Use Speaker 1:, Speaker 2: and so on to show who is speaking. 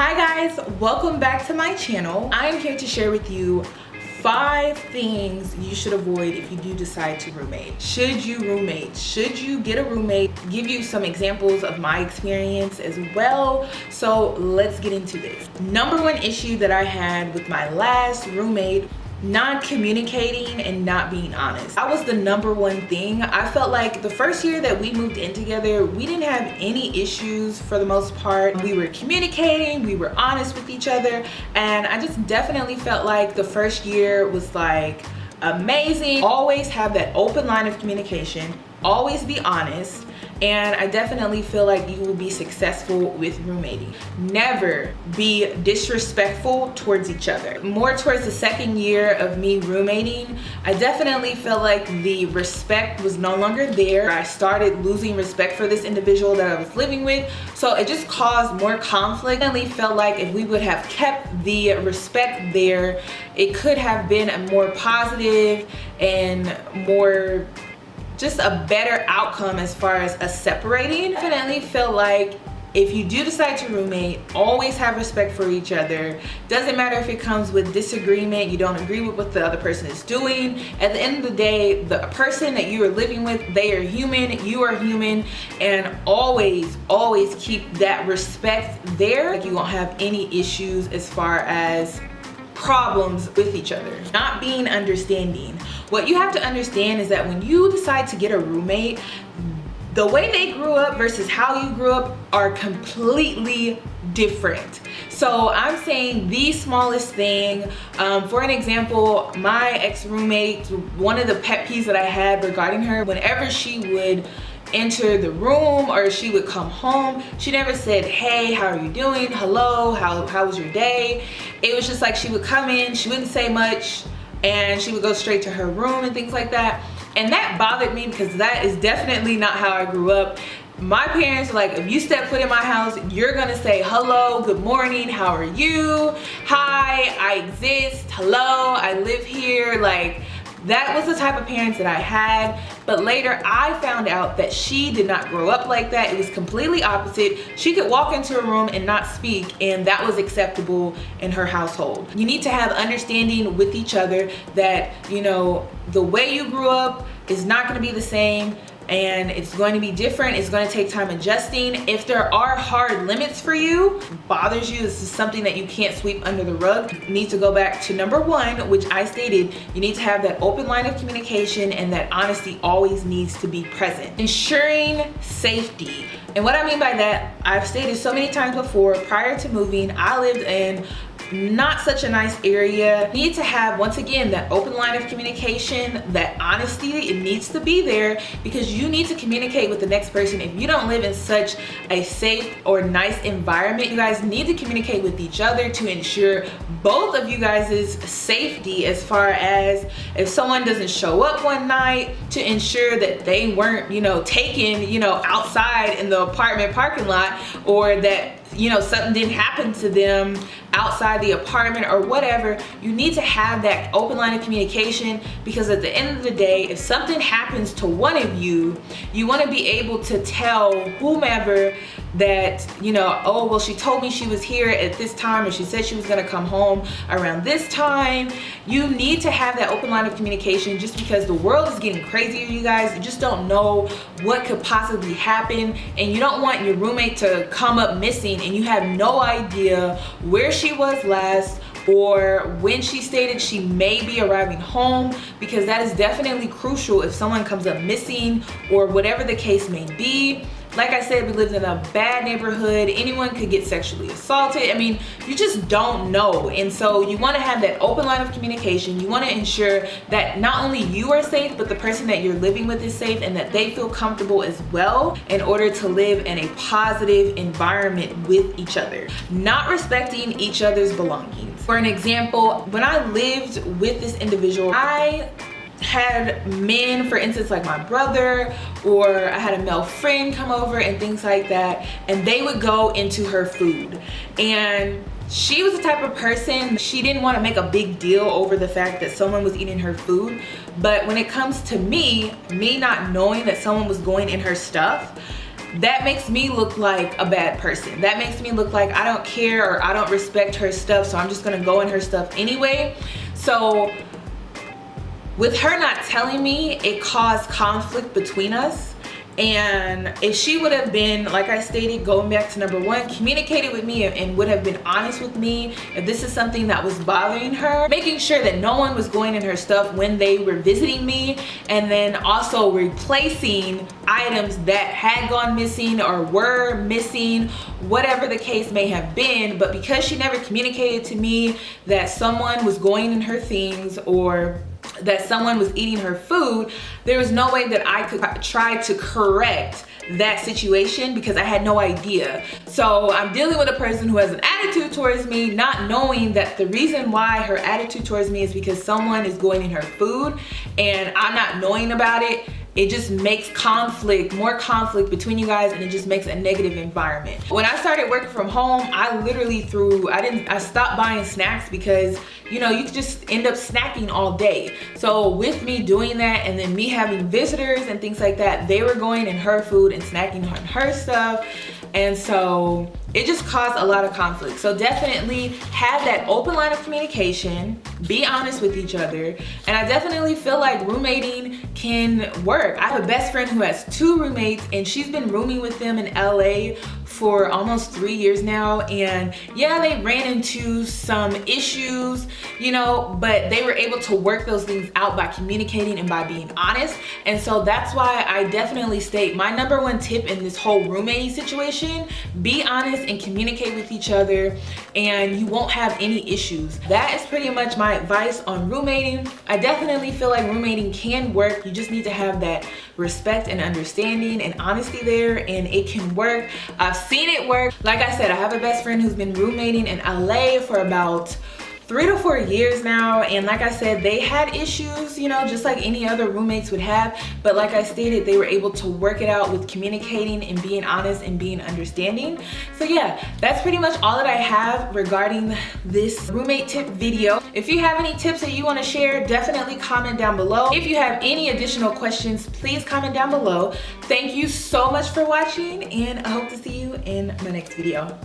Speaker 1: Hi guys, welcome back to my channel. I am here to share with you 5 things you should avoid if you do decide to roommate. Should you roommate? Should you get a roommate? Give you some examples of my experience as well. So let's get into this. Number 1 issue that I had with my last roommate: non-communicating and not being honest. That was the number 1 thing. I felt like the first year that we moved in together, we didn't have any issues for the most part. We were communicating, we were honest with each other, and I just definitely felt like the first year was like amazing. Always have that open line of communication, always be honest, and I definitely feel like you will be successful with roommating. Never be disrespectful towards each other. More towards the second year of me roommating, I definitely felt like the respect was no longer there. I started losing respect for this individual that I was living with, so it just caused more conflict. I definitely felt like if we would have kept the respect there, it could have been a more positive and more just a better outcome as far as us separating. I definitely feel like if you do decide to roommate, always have respect for each other. Doesn't matter if it comes with disagreement, you don't agree with what the other person is doing. At the end of the day, the person that you are living with, they are human, you are human, and always keep that respect there. Like, you won't have any issues as far as problems with each other. Not being understanding. What you have to understand is that when you decide to get a roommate, the way they grew up versus how you grew up are completely different. So I'm saying the smallest thing. For an example, my ex-roommate, one of the pet peeves that I had regarding her, whenever she would enter the room or she would come home, she never said, "Hey, how are you doing? Hello, how was your day?" It was just like she would come in, she wouldn't say much, and she would go straight to her room and things like that. And that bothered me because that is definitely not how I grew up. My parents were like, if you step foot in my house, you're gonna say hello, good morning, how are you? Hi, I exist, hello, I live here. Like, that was the type of parents that I had. But later I found out that she did not grow up like that. It was completely opposite. She could walk into a room and not speak, and that was acceptable in her household. You need to have understanding with each other that, you know, the way you grew up is not going to be the same, and it's going to be different. It's going to take time adjusting. If there are hard limits for you, bothers you, this is something that you can't sweep under the rug, you need to go back to number 1, which I stated. You need to have that open line of communication, and that honesty always needs to be present. Ensuring safety. And what I mean by that, I've stated so many times before, prior to moving, I lived in not such a nice area. You need to have, once again, that open line of communication, that honesty, it needs to be there, because you need to communicate with the next person. If you don't live in such a safe or nice environment, you guys need to communicate with each other to ensure both of you guys' safety, as far as if someone doesn't show up one night, to ensure that they weren't, you know, taken, you know, outside in the apartment parking lot, or that, you know, something didn't happen to them outside the apartment or whatever. You need to have that open line of communication, because at the end of the day, if something happens to one of you, you want to be able to tell whomever that, you know, oh, well, she told me she was here at this time, or she said she was going to come home around this time. You need to have that open line of communication, just because the world is getting crazier, you guys. You just don't know what could possibly happen, and you don't want your roommate to come up missing and you have no idea where she was last, or when she stated she may be arriving home, because that is definitely crucial if someone comes up missing or whatever the case may be. Like I said, we lived in a bad neighborhood. Anyone could get sexually assaulted. I mean, you just don't know. And so you want to have that open line of communication. You want to ensure that not only you are safe, but the person that you're living with is safe, and that they feel comfortable as well, in order to live in a positive environment with each other. Not respecting each other's belongings. For an example, when I lived with this individual, I had men, for instance, like my brother, or I had a male friend come over and things like that, and they would go into her food. And she was the type of person, she didn't want to make a big deal over the fact that someone was eating her food. But when it comes to me not knowing that someone was going in her stuff, that makes me look like a bad person. That makes me look like I don't care or I don't respect her stuff, so I'm just gonna go in her stuff anyway. So with her not telling me, it caused conflict between us. And if she would have been, like I stated, going back to number one, communicated with me and would have been honest with me if this is something that was bothering her, making sure that no one was going in her stuff when they were visiting me, and then also replacing items that had gone missing or were missing, whatever the case may have been. But because she never communicated to me that someone was going in her things or that someone was eating her food, there was no way that I could try to correct that situation because I had no idea. So I'm dealing with a person who has an attitude towards me, not knowing that the reason why her attitude towards me is because someone is going in her food and I'm not knowing about it. It just makes conflict, more conflict between you guys, and it just makes a negative environment. When I started working from home, I literally I stopped buying snacks because, you know, you could just end up snacking all day. So with me doing that and then me having visitors and things like that, they were going in her food and snacking on her stuff. And so it just caused a lot of conflict. So definitely have that open line of communication, be honest with each other. And I definitely feel like roommating can work. I have a best friend who has 2 roommates and she's been rooming with them in LA for almost 3 years now. And yeah, they ran into some issues, you know, but they were able to work those things out by communicating and by being honest. And so that's why I definitely state my number one tip in this whole roommating situation: be honest and communicate with each other, and you won't have any issues. That is pretty much my advice on roommating. I definitely feel like roommating can work. You just need to have that respect and understanding and honesty there, and it can work. I've seen it work. Like I said, I have a best friend who's been roommating in LA for about 3 to 4 years now, and like I said, they had issues, you know, just like any other roommates would have, but like I stated, they were able to work it out with communicating and being honest and being understanding. So yeah, that's pretty much all that I have regarding this roommate tip video. If you have any tips that you want to share, definitely comment down below. If you have any additional questions, please comment down below. Thank you so much for watching, and I hope to see you in my next video.